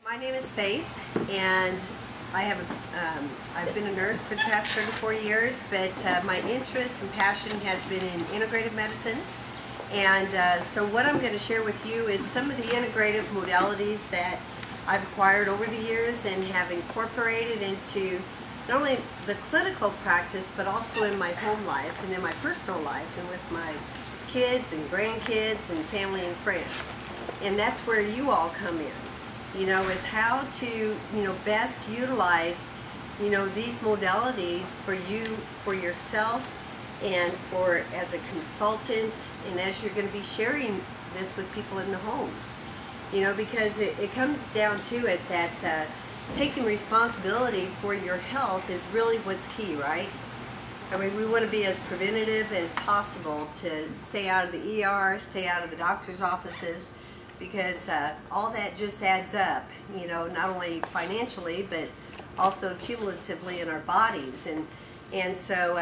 My name is Faith, and I've been a nurse for the past 34 years, but my interest and passion has been in integrative medicine. And so what I'm going to share with you is some of the integrative modalities that I've acquired over the years and have incorporated into not only the clinical practice, but also in my home life and in my personal life and with my kids and grandkids and family and friends. And that's where you all come in. Is how to, best utilize, these modalities for you, for yourself, and for as a consultant, and as you're going to be sharing this with people in the homes. Because it comes down to it that taking responsibility for your health is really what's key, right? I mean, we want to be as preventative as possible to stay out of the ER, stay out of the doctor's offices, because all that just adds up, not only financially, but also cumulatively in our bodies. And so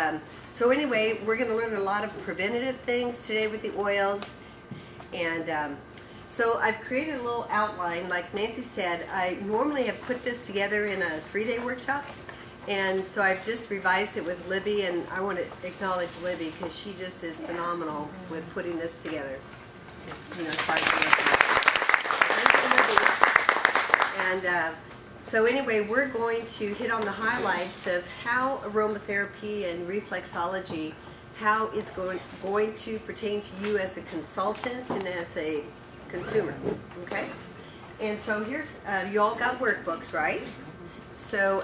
anyway, we're going to learn a lot of preventative things today with the oils. And so I've created a little outline. Like Nancy said, I normally have put this together in a 3-day workshop. And so I've just revised it with Libby, and I want to acknowledge Libby because she just is phenomenal with putting this together. As far as and so anyway, we're going to hit on the highlights of how aromatherapy and reflexology, how it's going to pertain to you as a consultant and as a consumer, okay? And so here's, you all got workbooks, right? So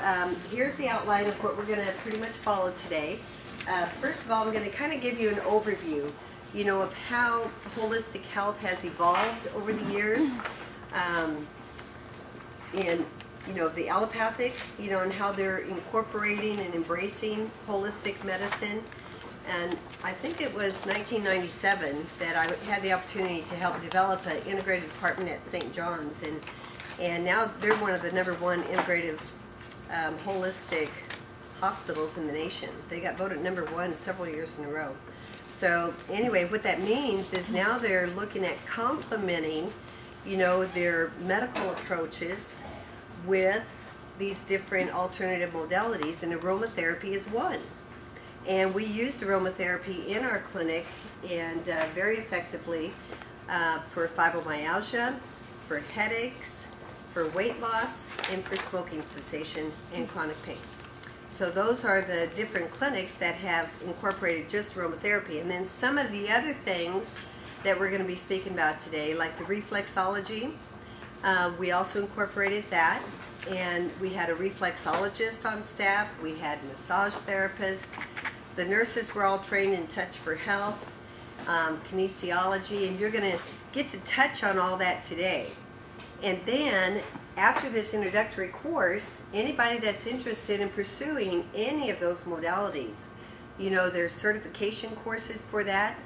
here's the outline of what we're going to pretty much follow today. First of all, I'm going to kind of give you an overview, of how holistic health has evolved over the years. And the allopathic, and how they're incorporating and embracing holistic medicine. And I think it was 1997 that I had the opportunity to help develop an integrated department at St. John's, and now they're one of the #1 integrative holistic hospitals in the nation. They got voted #1 several years in a row. So anyway, what that means is now they're looking at complementing their medical approaches with these different alternative modalities, and aromatherapy is one. And we use aromatherapy in our clinic, and very effectively for fibromyalgia, for headaches, for weight loss, and for smoking cessation and chronic pain. So those are the different clinics that have incorporated just aromatherapy. And then some of the other things that we're going to be speaking about today, like the reflexology. We also incorporated that, and we had a reflexologist on staff, we had a massage therapist, the nurses were all trained in Touch for Health, kinesiology, and you're going to get to touch on all that today. And then, after this introductory course, anybody that's interested in pursuing any of those modalities, there's certification courses for that.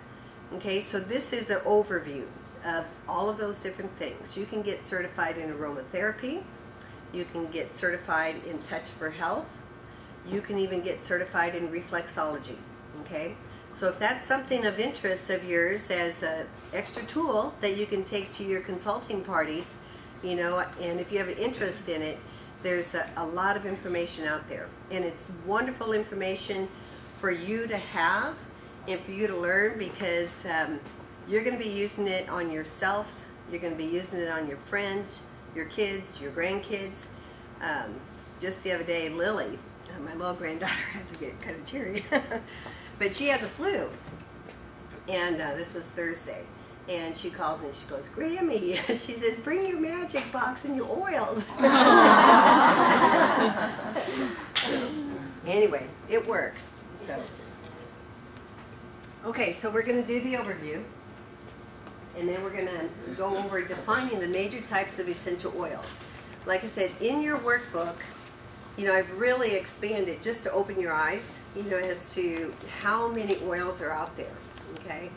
Okay, so this is an overview of all of those different things. You can get certified in aromatherapy. You can get certified in Touch for Health. You can even get certified in reflexology. Okay, so if that's something of interest of yours as an extra tool that you can take to your consulting parties, and if you have an interest in it, there's a lot of information out there. And it's wonderful information for you to have and for you to learn, because you're going to be using it on yourself, you're going to be using it on your friends, your kids, your grandkids. Just the other day, Lily, my little granddaughter, had to get kind of teary, but she had the flu, and this was Thursday, and she calls me and she goes, "Grammy," she says, "bring your magic box and your oils." Anyway, it works. So. Okay, so we're going to do the overview, and then we're going to go over defining the major types of essential oils. Like I said, in your workbook, I've really expanded just to open your eyes, as to how many oils are out there, okay?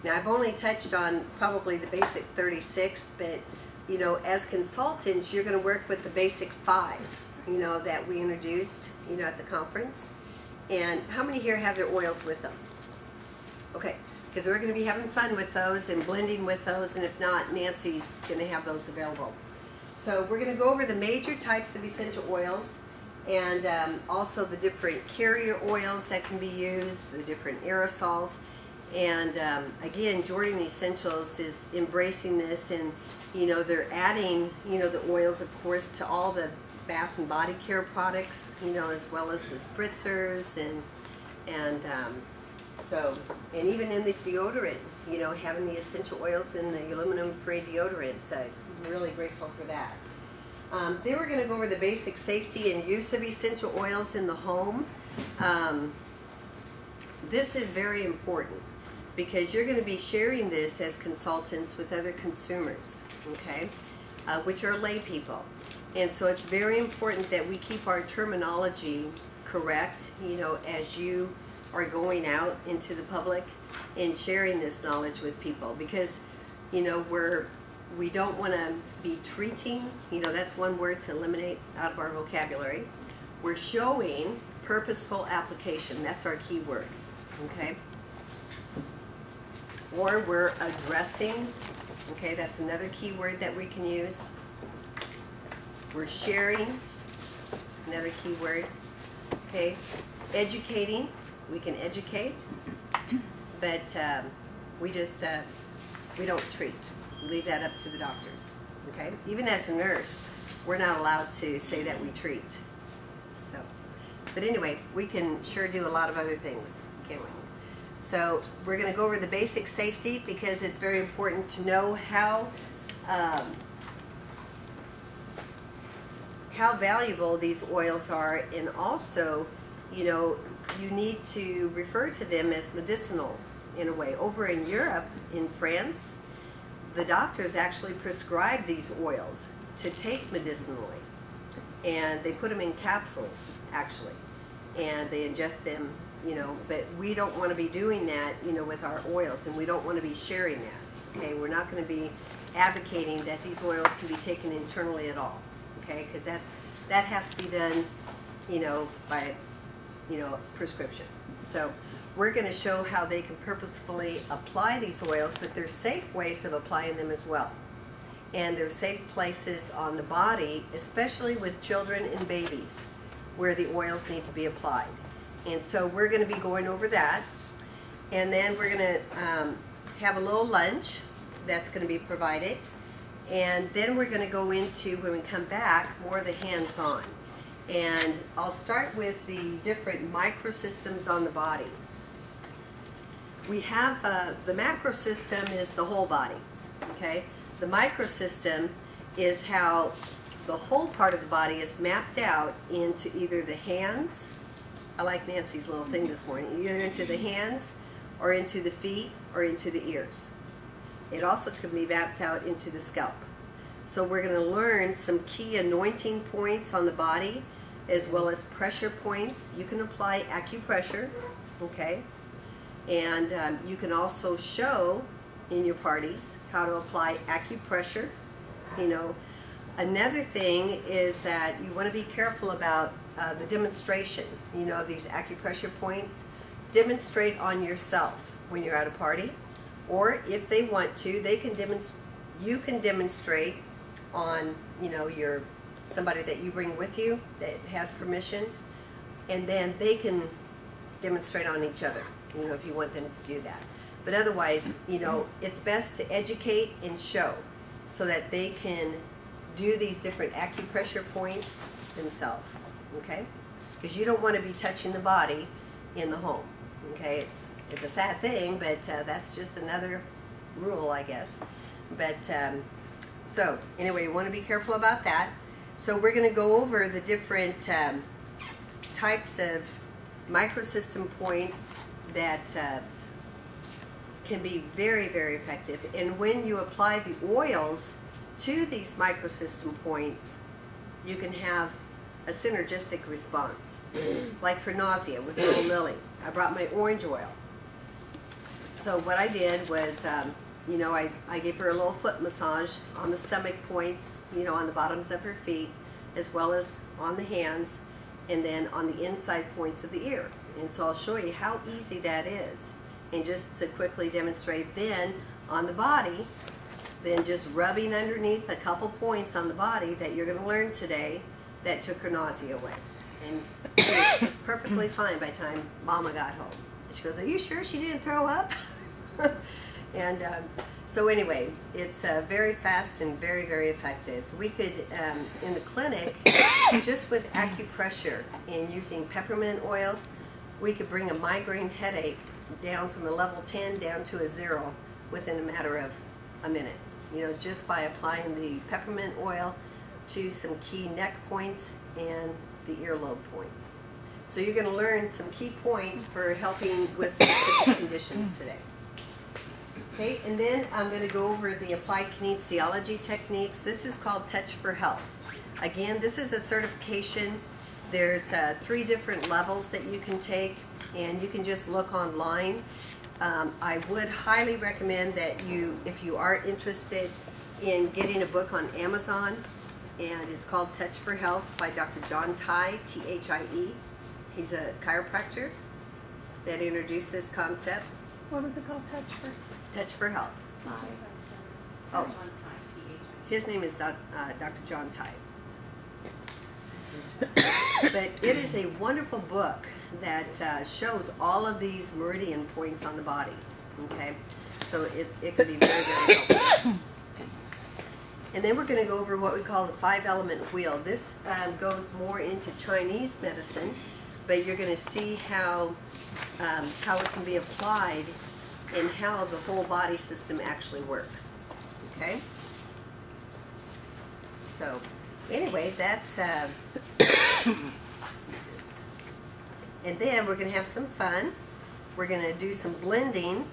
Now, I've only touched on probably the basic 36, but, as consultants, you're going to work with the basic 5, that we introduced, at the conference. And how many here have their oils with them? Okay, because we're going to be having fun with those and blending with those, and if not, Nancy's going to have those available. So we're going to go over the major types of essential oils, and also the different carrier oils that can be used, the different aerosols. And again, Jordan Essentials is embracing this, and they're adding the oils, of course, to all the bath and body care products, as well as the spritzers and even in the deodorant, having the essential oils in the aluminum-free deodorant. I'm really grateful for that. Then we're going to go over the basic safety and use of essential oils in the home. This is very important because you're going to be sharing this as consultants with other consumers, okay, which are lay people. And so it's very important that we keep our terminology correct, as you are going out into the public and sharing this knowledge with people, because we don't want to be treating, that's one word to eliminate out of our vocabulary. We're showing purposeful application, that's our key word, okay? Or we're addressing, okay, that's another key word that we can use. We're sharing, another key word, okay? Educating, we can educate, but we don't treat. Leave that up to the doctors, okay? Even as a nurse, we're not allowed to say that we treat. So, but anyway, we can sure do a lot of other things, can't we? So we're going to go over the basic safety because it's very important to know how valuable these oils are, and also, you need to refer to them as medicinal in a way. Over in Europe, in France, the doctors actually prescribe these oils to take medicinally, and they put them in capsules actually, and they ingest them, but we don't want to be doing that, with our oils, and we don't want to be sharing that, okay? We're not going to be advocating that these oils can be taken internally at all, okay? Because that has to be done, by, prescription. So we're going to show how they can purposefully apply these oils, but there's safe ways of applying them as well. And there's safe places on the body, especially with children and babies, where the oils need to be applied. And so we're going to be going over that. And then we're going to have a little lunch that's going to be provided. And then we're going to go into, when we come back, more of the hands-on. And I'll start with the different microsystems on the body. We have, the macrosystem is the whole body, okay? The microsystem is how the whole part of the body is mapped out into either the hands, I like Nancy's little thing this morning, either into the hands or into the feet or into the ears. It also can be mapped out into the scalp. So we're going to learn some key anointing points on the body, as well as pressure points. You can apply acupressure, okay? And you can also show in your parties how to apply acupressure. Another thing is that you want to be careful about the demonstration, these acupressure points. Demonstrate on yourself when you're at a party, or if they want to, you can demonstrate on, somebody that you bring with you that has permission, and then they can demonstrate on each other, if you want them to do that. But otherwise, it's best to educate and show so that they can do these different acupressure points themselves, okay? Because you don't want to be touching the body in the home, okay? It's a sad thing, but that's just another rule, I guess. But so anyway, you want to be careful about that. So we're going to go over the different types of microsystem points that can be very, very effective. And when you apply the oils to these microsystem points, you can have a synergistic response. Like for nausea with Little Lily, I brought my orange oil. So what I did was, I gave her a little foot massage on the stomach points, on the bottoms of her feet, as well as on the hands, and then on the inside points of the ear. And so I'll show you how easy that is. And just to quickly demonstrate, then on the body, than just rubbing underneath a couple points on the body that you're going to learn today that took her nausea away. And she was perfectly fine by the time Mama got home. She goes, "Are you sure she didn't throw up?" And so anyway, it's very fast and very, very effective. We could, in the clinic, just with acupressure and using peppermint oil, we could bring a migraine headache down from a level 10 down to a 0 within a matter of a minute. You know, just by applying the peppermint oil to some key neck points and the earlobe point. So you're going to learn some key points for helping with specific conditions today. Okay, and then I'm going to go over the applied kinesiology techniques. This is called Touch for Health. Again, this is a certification. There's 3 different levels that you can take, and you can just look online. I would highly recommend that you, if you are interested in getting a book on Amazon, and it's called Touch for Health by Dr. John Thie, T-H-I-E. He's a chiropractor that introduced this concept. What was it called? Touch for Health. Oh, his name is Dr. John Thie. But it is a wonderful book that shows all of these meridian points on the body. Okay, so it could be very, very helpful. And then we're going to go over what we call the 5-element wheel. This goes more into Chinese medicine, but you're going to see how it can be applied and how the whole body system actually works. Okay? So, anyway, that's... and then we're going to have some fun. We're going to do some blending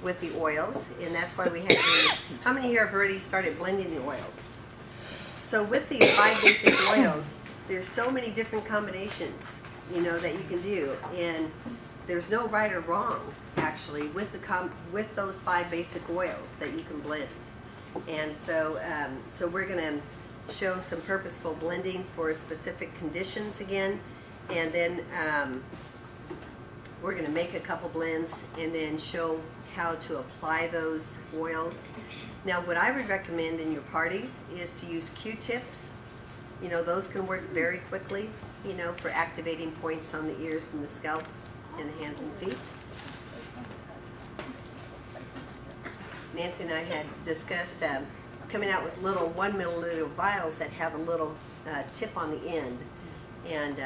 with the oils, and that's why we have to... How many here have already started blending the oils? So with these 5 basic oils, there's so many different combinations, you know, that you can do, and there's no right or wrong, actually, with those 5 basic oils that you can blend. And so, so we're going to show some purposeful blending for specific conditions again, and then we're going to make a couple blends and then show how to apply those oils. Now, what I would recommend in your parties is to use Q-tips. You know, those can work very quickly, you know, for activating points on the ears and the scalp and the hands and feet. Nancy and I had discussed coming out with little 1 milliliter vials that have a little tip on the end. And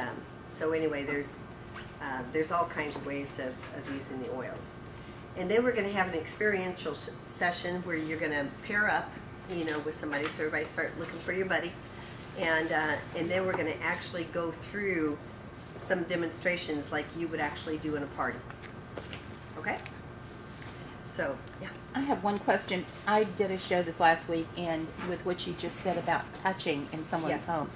so anyway, there's all kinds of ways of using the oils. And then we're going to have an experiential session where you're going to pair up, you know, with somebody, so everybody start looking for your buddy. And then we're going to actually go through some demonstrations like you would actually do in a party. Okay? So, yeah. I have one question. I did a show this last week, and with what you just said about touching in someone's home.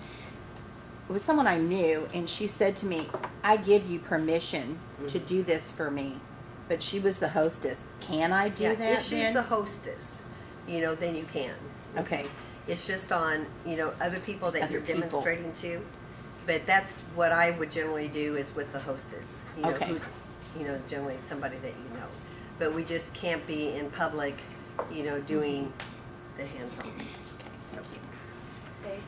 It was someone I knew, and she said to me, "I give you permission to do this for me." But she was the hostess. Can I do that? If she's the hostess, you know, then you can. Okay. It's just on, you know, other people that you're demonstrating to. But that's what I would generally do is with the hostess. You know, who's, you know, generally somebody that you know. But we just can't be in public, you know, doing the hands-on. So. Okay.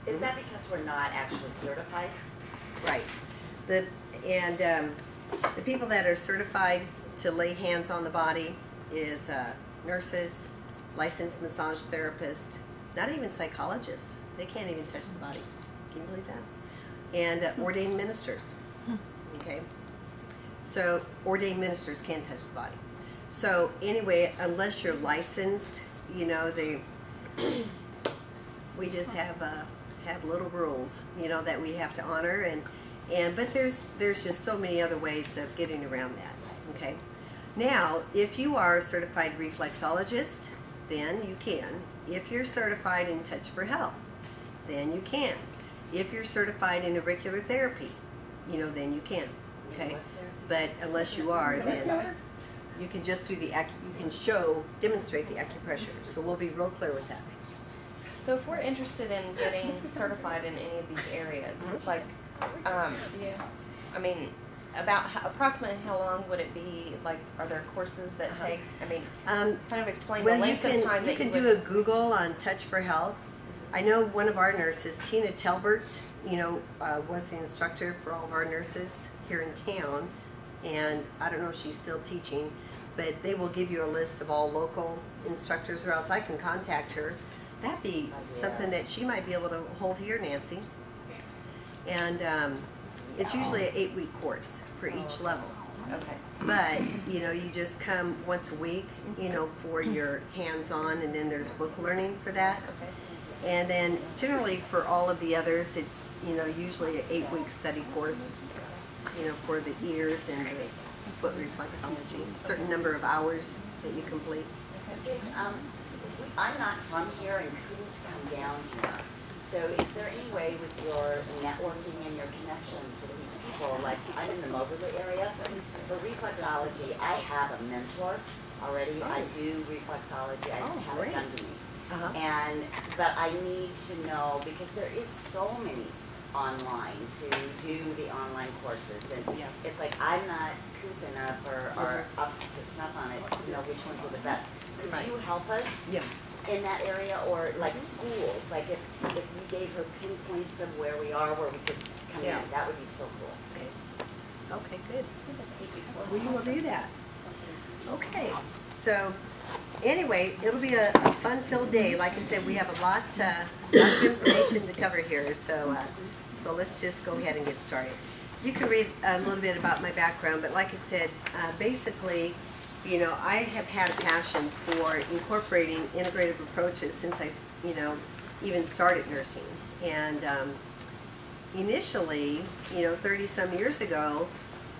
Is that because we're not actually certified? Right. The people that are certified to lay hands on the body is nurses, licensed massage therapists, not even psychologists. They can't even touch the body. Can you believe that? And ordained ministers. Okay. So ordained ministers can't touch the body. So anyway, unless you're licensed, you know, we just have little rules, you know, that we have to honor, but there's just so many other ways of getting around that. Okay. Now, if you are a certified reflexologist, then you can. If you're certified in Touch for Health, then you can. If you're certified in auricular therapy, you know, then you can. Okay. But unless you are, then you can just do you can demonstrate the acupressure. So we'll be real clear with that. So if we're interested in getting certified in any of these areas, like, I mean, about approximately how long would it be? Like, are there courses that take? I mean, kind of explain the Well, length of time you that can you do would. a Google on Touch for Health. I know one of our nurses, Tina Telbert, was the instructor for all of our nurses here in town, and I don't know if she's still teaching, but they will give you a list of all local instructors, or else I can contact her. That'd be something that she might be able to hold here, Nancy. And it's usually an 8-week course for each level. Okay. But, you just come once a week, for your hands-on, and then there's book learning for that. Okay. And then generally for all of the others, it's, usually an 8-week study course, for the ears and the foot reflexology, certain number of hours that you complete. I'm not from here and couldn't come down here. So is there any way with your networking and your connections with these people, like I'm in the Moberly area, for reflexology, I have a mentor already. I do reflexology, I have it great. done to me. Uh-huh. But I need to know, because there is so many online to do the online courses, and it's like I'm not couth enough or up to snuff on it to know which ones are the best. Could Right. you help us Yeah. in that area, or like schools, like if we gave her pinpoints of where we are, where we could come Yeah. in, that would be so cool. Okay, good. We will do that. Okay, so anyway, it'll be a fun-filled day. Like I said, we have a lot of information to cover here, so let's just go ahead and get started. You can read a little bit about my background, but like I said, basically, I have had a passion for incorporating integrative approaches since I, even started nursing. And initially, 30-some years ago,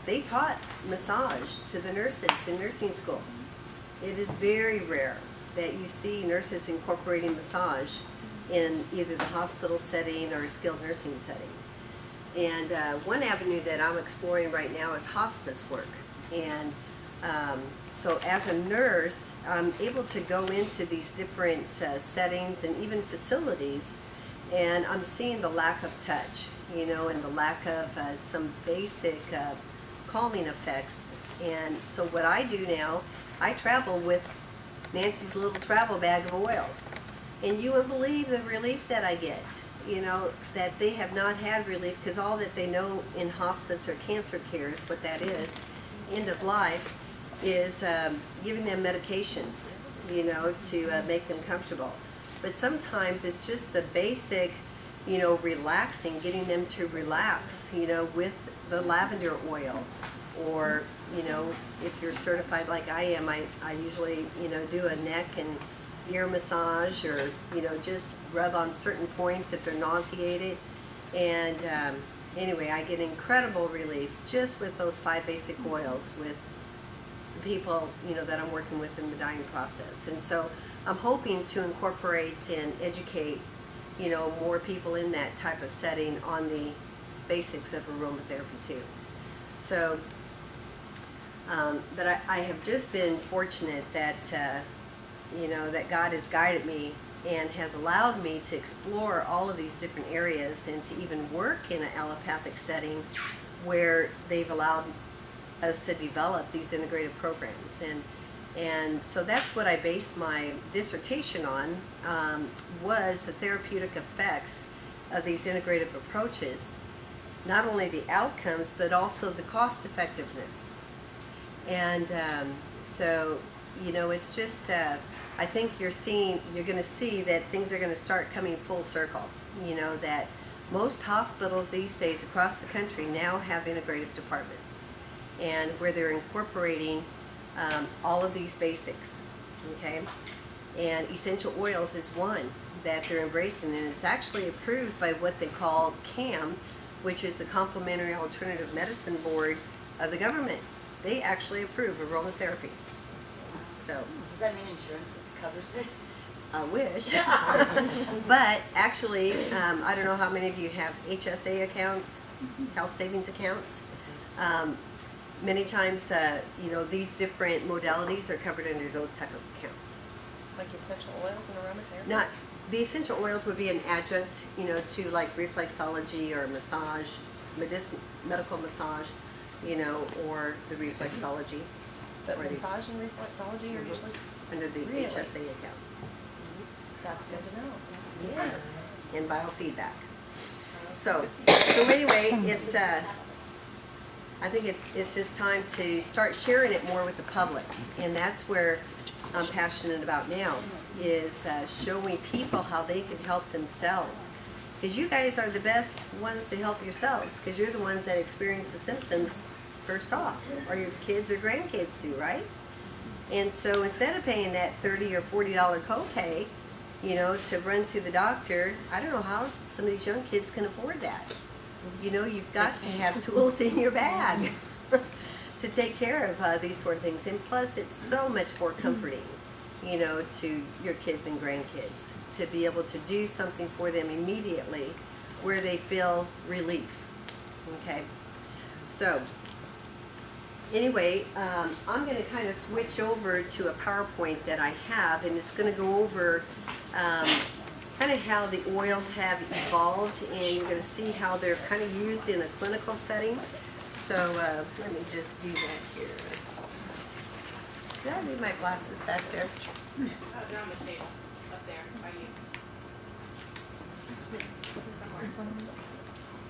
they taught massage to the nurses in nursing school. It is very rare that you see nurses incorporating massage in either the hospital setting or a skilled nursing setting. And one avenue that I'm exploring right now is hospice work. And so as a nurse, I'm able to go into these different settings and even facilities, and I'm seeing the lack of touch, and the lack of some basic calming effects. And so what I do now, I travel with Nancy's little travel bag of oils. And you would believe the relief that I get, that they have not had relief, because all that they know in hospice or cancer care is what that is, end of life, is giving them medications, to make them comfortable. But sometimes it's just the basic, relaxing, getting them to relax, with the lavender oil. Or, if you're certified like I am, I usually, do a neck and ear massage, or, just rub on certain points if they're nauseated. And anyway, I get incredible relief just with those 5 basic oils with the people, that I'm working with in the dying process. And so I'm hoping to incorporate and educate, more people in that type of setting on the basics of aromatherapy too. So, but I have just been fortunate that, that God has guided me and has allowed me to explore all of these different areas, and to even work in an allopathic setting where they've allowed us to develop these integrative programs. And so that's what I based my dissertation on, was the therapeutic effects of these integrative approaches, not only the outcomes, but also the cost effectiveness. And so, it's just, I think you're going to see that things are going to start coming full circle. That most hospitals these days across the country now have integrative departments, and where they're incorporating all of these basics, okay? And essential oils is one that they're embracing, and it's actually approved by what they call CAM, which is the Complementary Alternative Medicine Board of the government. They actually approve aromatherapy. So, Does that mean insurance covers it? I wish. But actually, I don't know how many of you have HSA accounts, health savings accounts. Many times, these different modalities are covered under those type of accounts. Like essential oils and aromatherapy? Not, the essential oils would be an adjunct, to like reflexology or massage, medical massage. you know, or the reflexology. But or the- massage and reflexology are usually, under the Really? HSA account. that's good to know. Yes, and biofeedback. So anyway, it's I think it's just time to start sharing it more with the public, and that's where I'm passionate about now, is showing people how they can help themselves. Because you guys are the best ones to help yourselves, because you're the ones that experience the symptoms first off, or your kids or grandkids do, right? And so instead of paying that $30 or $40 copay, you know, to run to the doctor, I don't know how some of these young kids can afford that. You know, you've got to have tools in your bag to take care of these sort of things. And plus, it's so much more comforting, you know, to your kids and grandkids to be able to do something for them immediately where they feel relief. Okay? So, anyway, I'm going to kind of switch over to a PowerPoint that I have, and it's going to go over kind of how the oils have evolved, and you're going to see how they're kind of used in a clinical setting. So let me just do that here. Did I leave my glasses back there? Oh, they're on the table, up there, by you.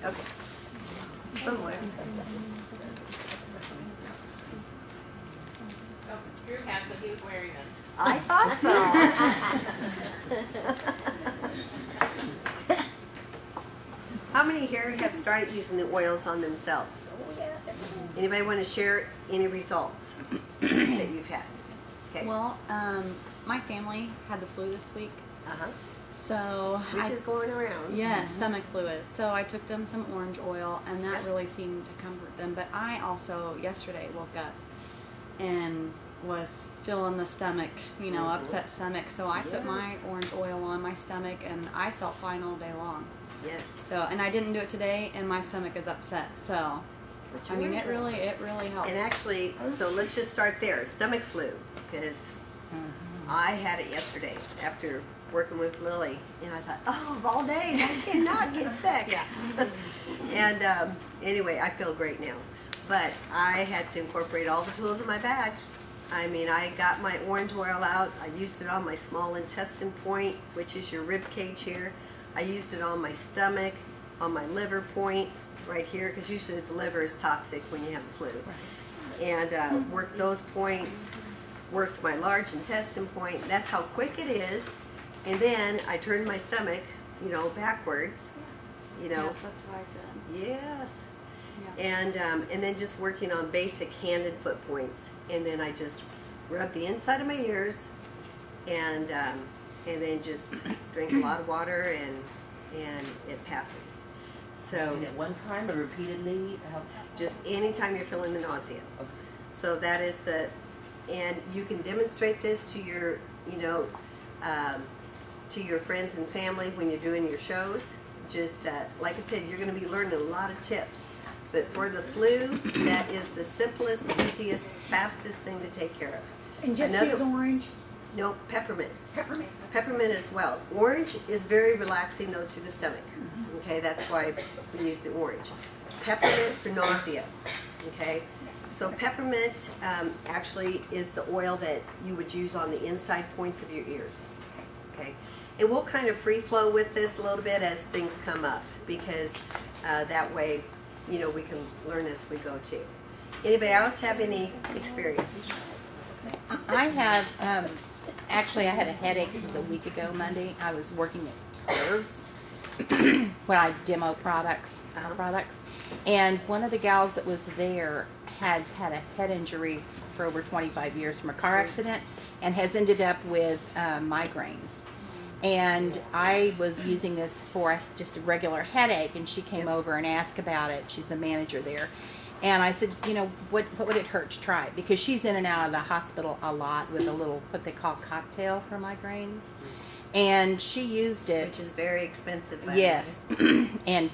Okay. Somewhere. Oh, Drew has them, he was wearing them. I thought so. How many here have started using the oils on themselves? Anybody want to share any results that you've had? Okay. Well, my family had the flu this week, Uh-huh. so Which is going around. yeah, stomach flu is. So I took them some orange oil, and that Yep. really seemed to comfort them. But I also yesterday woke up and was feeling the stomach, you know, upset stomach. So I put my Yes. orange oil on my stomach, and I felt fine all day long. Yes. So, and I didn't do it today, and my stomach is upset. So, I mean, it really helps. And actually, so let's just start there. Stomach flu, because I had it yesterday after working with Lily, and I thought, oh, of all days, I cannot get sick. And anyway, I feel great now. But I had to incorporate all the tools in my bag. I mean, I got my orange oil out. I used it on my small intestine point, which is your rib cage here. I used it on my stomach, on my liver point, right here, because usually the liver is toxic when you have the flu. And worked those points, worked my large intestine point. That's how quick it is. And then I turned my stomach, you know, backwards, you know. Yes, that's what I did. Yes. Yeah. And then just working on basic hand and foot points. And then I just rub the inside of my ears, and then just drink a lot of water, and it passes. So And at one time or repeatedly? just anytime you're feeling the nausea. Okay. So that is and you can demonstrate this to your, you know, to your friends and family when you're doing your shows. Just, like I said, you're going to be learning a lot of tips. But for the flu, that is the simplest, easiest, fastest thing to take care of. And just use orange? No, peppermint. Peppermint. Peppermint as well. Orange is very relaxing though to the stomach. Okay, that's why we use the orange. Peppermint for nausea. Okay, so peppermint actually is the oil that you would use on the inside points of your ears. Okay, and we'll kind of free flow with this a little bit as things come up, because that way, you know, we can learn as we go too. Anybody else have any experience? I have, actually, I had a headache. It was a week ago Monday. I was working at Curves when I demo products, and one of the gals that was there has had a head injury for over 25 years from a car accident, and has ended up with migraines. And I was using this for just a regular headache, and she came over and asked about it. She's the manager there. And I said, you know, what would it hurt to try it? Because she's in and out of the hospital a lot with a little, what they call cocktail for migraines. And she used it. Which is very expensive. By Yes. And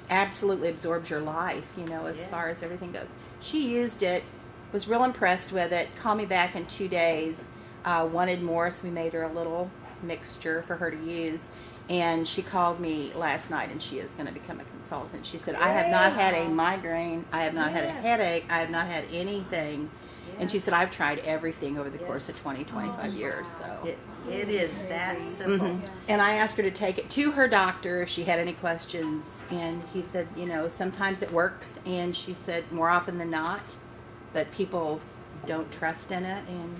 absolutely absorbs your life, you know, as far as Yes. everything goes. She used it, was real impressed with it, called me back in 2 days, wanted more, so we made her a little mixture for her to use. And she called me last night, and she is going to become a consultant. She said, I have not had a migraine, I have not had a headache, I have not had anything. And she said, I've tried everything over the course of 20, 25 years. So It is that simple. And I asked her to take it to her doctor if she had any questions. And he said, you know, sometimes it works. And she said, more often than not, but people don't trust in it. And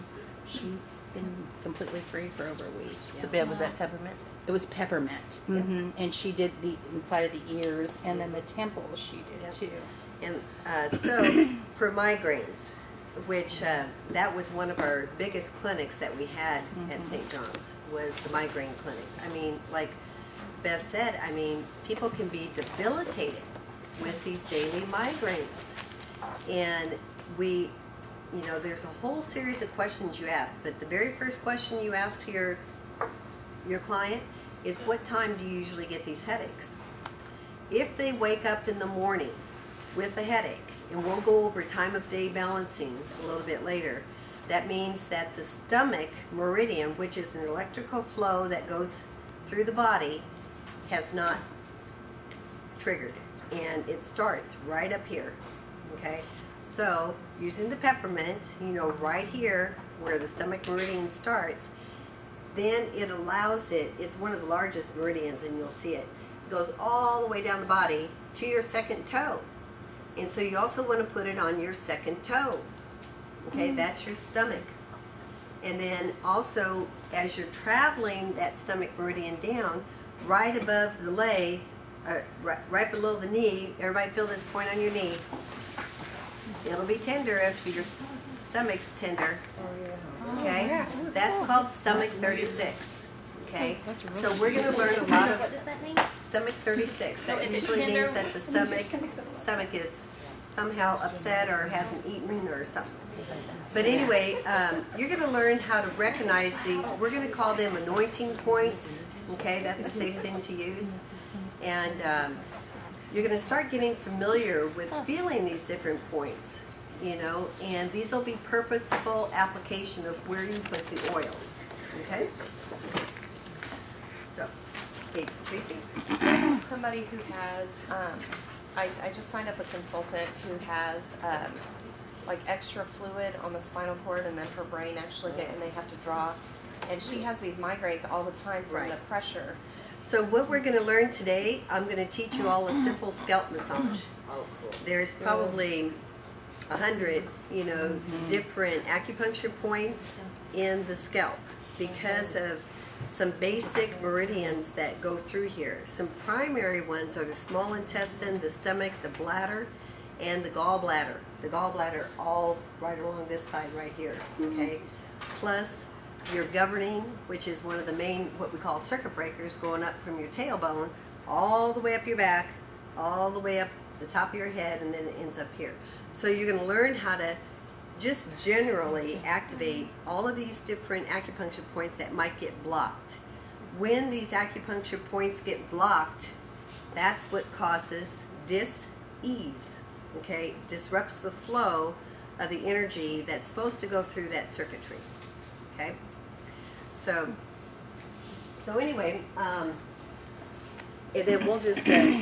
she's been completely free for over a week. So, Bev, was that peppermint? It was peppermint. And she did the inside of the ears, and then the temples she did too. And so for migraines, which that was one of our biggest clinics that we had at St. John's, was the Migraine Clinic. I mean, like Bev said, I mean, people can be debilitated with these daily migraines. And we, you know, there's a whole series of questions you ask, but the very first question you ask to your client is, what time do you usually get these headaches? If they wake up in the morning with a headache, and we'll go over time of day balancing a little bit later, that means that the stomach meridian, which is an electrical flow that goes through the body, has not triggered, and it starts right up here. Okay, so using the peppermint, you know, right here where the stomach meridian starts, then it allows it, it's one of the largest meridians, and you'll see it goes all the way down the body to your second toe. And so you also want to put it on your second toe. Okay, that's your stomach. And then also, as you're traveling that stomach meridian down, right above the leg, right below the knee, everybody feel this point on your knee. It'll be tender if your stomach's tender. Okay, that's called stomach 36. Okay, so we're going to learn a lot of What does that mean? stomach 36. That usually means that the stomach is somehow upset or hasn't eaten or something. But anyway, you're going to learn how to recognize these. We're going to call them anointing points. Okay, that's a safe thing to use. And you're going to start getting familiar with feeling these different points, you know, and these will be purposeful application of where you put the oils. Okay? So, okay, Tracy? Somebody who has, I just signed up a consultant who has like extra fluid on the spinal cord, and then her brain actually and they have to draw, and she has these migraines all the time from the pressure. So what we're going to learn today, I'm going to teach you all a simple scalp massage. There's probably 100, you know, different acupuncture points in the scalp because of some basic meridians that go through here. Some primary ones are the small intestine, the stomach, the bladder, and the gallbladder. The gallbladder all right along this side right here, okay? Plus your governing, which is one of the main, what we call circuit breakers, going up from your tailbone all the way up your back, all the way up the top of your head, and then it ends up here. So you're going to learn how to just generally activate all of these different acupuncture points that might get blocked. When these acupuncture points get blocked, that's what causes dis-ease, okay? Disrupts the flow of the energy that's supposed to go through that circuitry, okay? So anyway, and then we'll just, did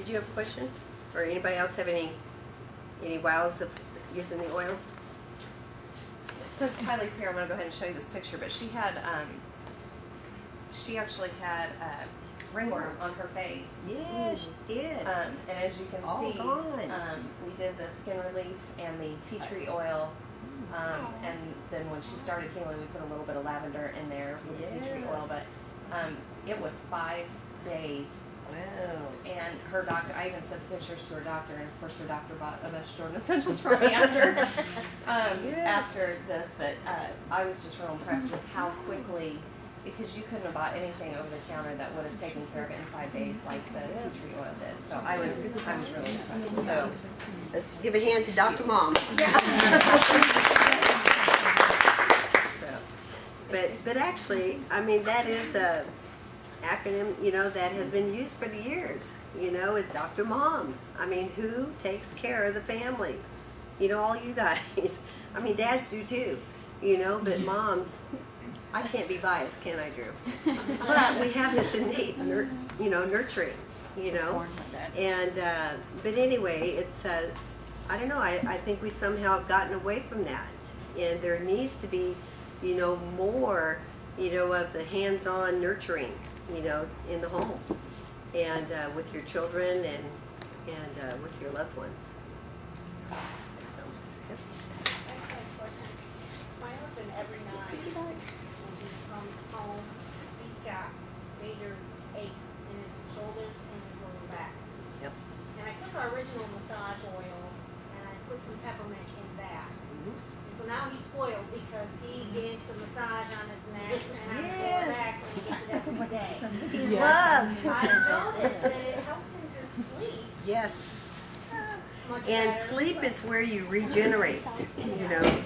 you have a question? Or anybody else have any wows of using the oils? Since Kylie's here, I'm going to go ahead and show you this picture, but she had, she actually had ringworm on her face. Yeah, she did. And as you can All see, gone. we did the skin relief and the tea tree oil. And then when she started healing, we put a little bit of lavender in there with the tea tree oil. But it was 5 days. Wow. And her doctor, I even sent pictures to her doctor, and of course her doctor bought a bunch of Jordan Essentials for me after after this. But I was just real impressed with how quickly, because you couldn't have bought anything over the counter that would have taken care of it in 5 days like the tea tree oil did. So I was really impressed. So let's give a hand to Dr. Mom. But actually, I mean, that is a acronym, you know, that has been used for the years, you know, is Dr. Mom. I mean, who takes care of the family? You know, all you guys. I mean, dads do too, you know, but moms I can't be biased, can I, Drew? But we have this innate, nurturing, Born with that. and but anyway, it's I don't know. I think we somehow have gotten away from that, and there needs to be, more, of the hands-on nurturing, in the home, and with your children and with your loved ones. So, yep. My husband, every night, when he comes home, he's got major aches in his shoulders and his lower back. Yep. And I took our original massage oil and I put some peppermint in that. Mhm. And so now he's spoiled because he gets a massage on his neck and on his Yes. lower back and he gets it every day. He's loved. I noticed that it helps him to sleep Yes. much And better. sleep is where you regenerate.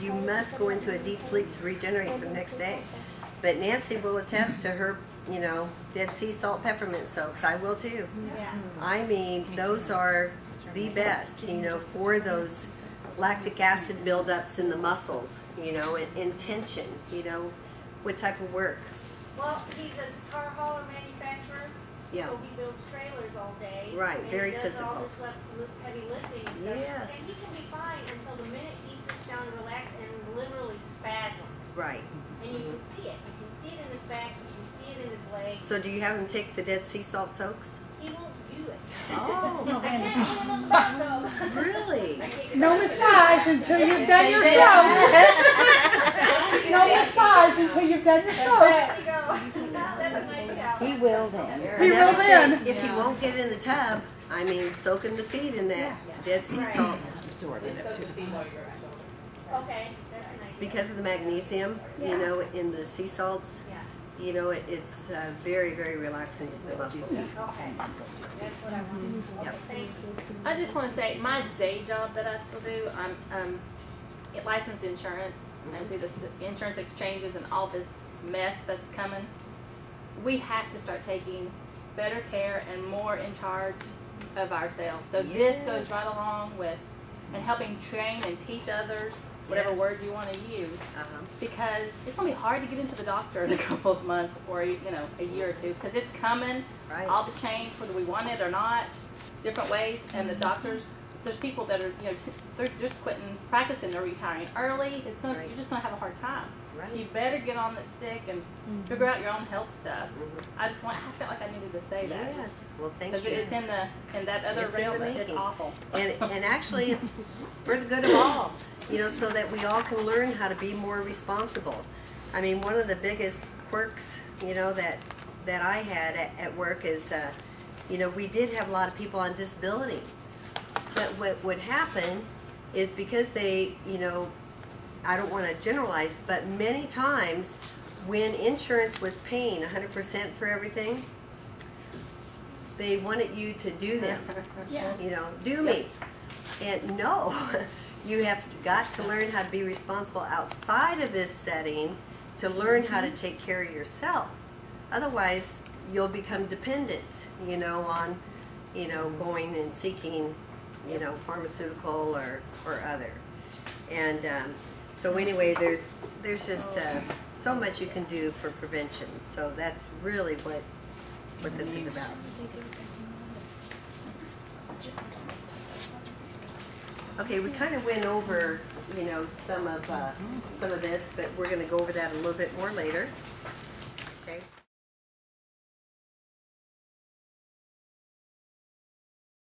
You must go into a deep sleep to regenerate for the next day. But Nancy will attest to her, Dead Sea Salt peppermint soaks. I will too. Yeah. I mean, those are the best, for those lactic acid buildups in the muscles, and tension, what type of work. Well, he's a car hauler manufacturer. Yeah. So he builds trailers all day. Right, and very he does physical. all this heavy lifting and stuff. Yes. And he can be fine until the minute he sits down and relax and literally spasms. Right. And you can see it. You can see it in his back. You can see it in his legs. So do you have him take the Dead Sea Salt soaks? He won't do it. Oh, I can't get him on the bathtub. really? No massage until you've done your show. No massage until you've done your show. There you go. That's a nice help. He will then. He will Another then. thing, if he won't get in the tub, I mean, soaking the feet in that Dead Sea Right. salts. Absorbing it too. Okay, that's a nice Because of the magnesium, in the sea salts, Yeah. it's very, very relaxing to the muscles. Okay. That's what I want. Okay, Yep. thank you. I just want to say, my day job that I still do, I'm licensed insurance, and through the insurance exchanges and all this mess that's coming, we have to start taking better care and more in charge of ourselves. So this goes right along with and helping train and teach others whatever Yes. word you want to use, Uh-huh. because it's gonna be hard to get into the doctor in a couple of months or a year or two, because it's coming. Right. All to change whether we want it or not, different ways, and the doctors. There's people that are they're just quitting practicing, they're retiring early. It's gonna Right. you're just gonna have a hard time. Right. So you better get on that stick and figure out your own health stuff. I felt like I needed to say that. Yes, well, thank Because you. it's in that other It's in realm the that it's making. awful. And actually, it's for the good of all, so that we all can learn how to be more responsible. I mean, one of the biggest quirks, that I had at work is, we did have a lot of people on disability. But what would happen is because they, I don't want to generalize, but many times when insurance was paying 100% for everything, they wanted you to do them. Do me. And no, you have got to learn how to be responsible outside of this setting to learn how to take care of yourself. Otherwise, you'll become dependent, on, going and seeking, pharmaceutical or other. And so anyway, there's just so much you can do for prevention. So that's really what this is about. Okay, we kind of went over, some of this, but we're going to go over that a little bit more later.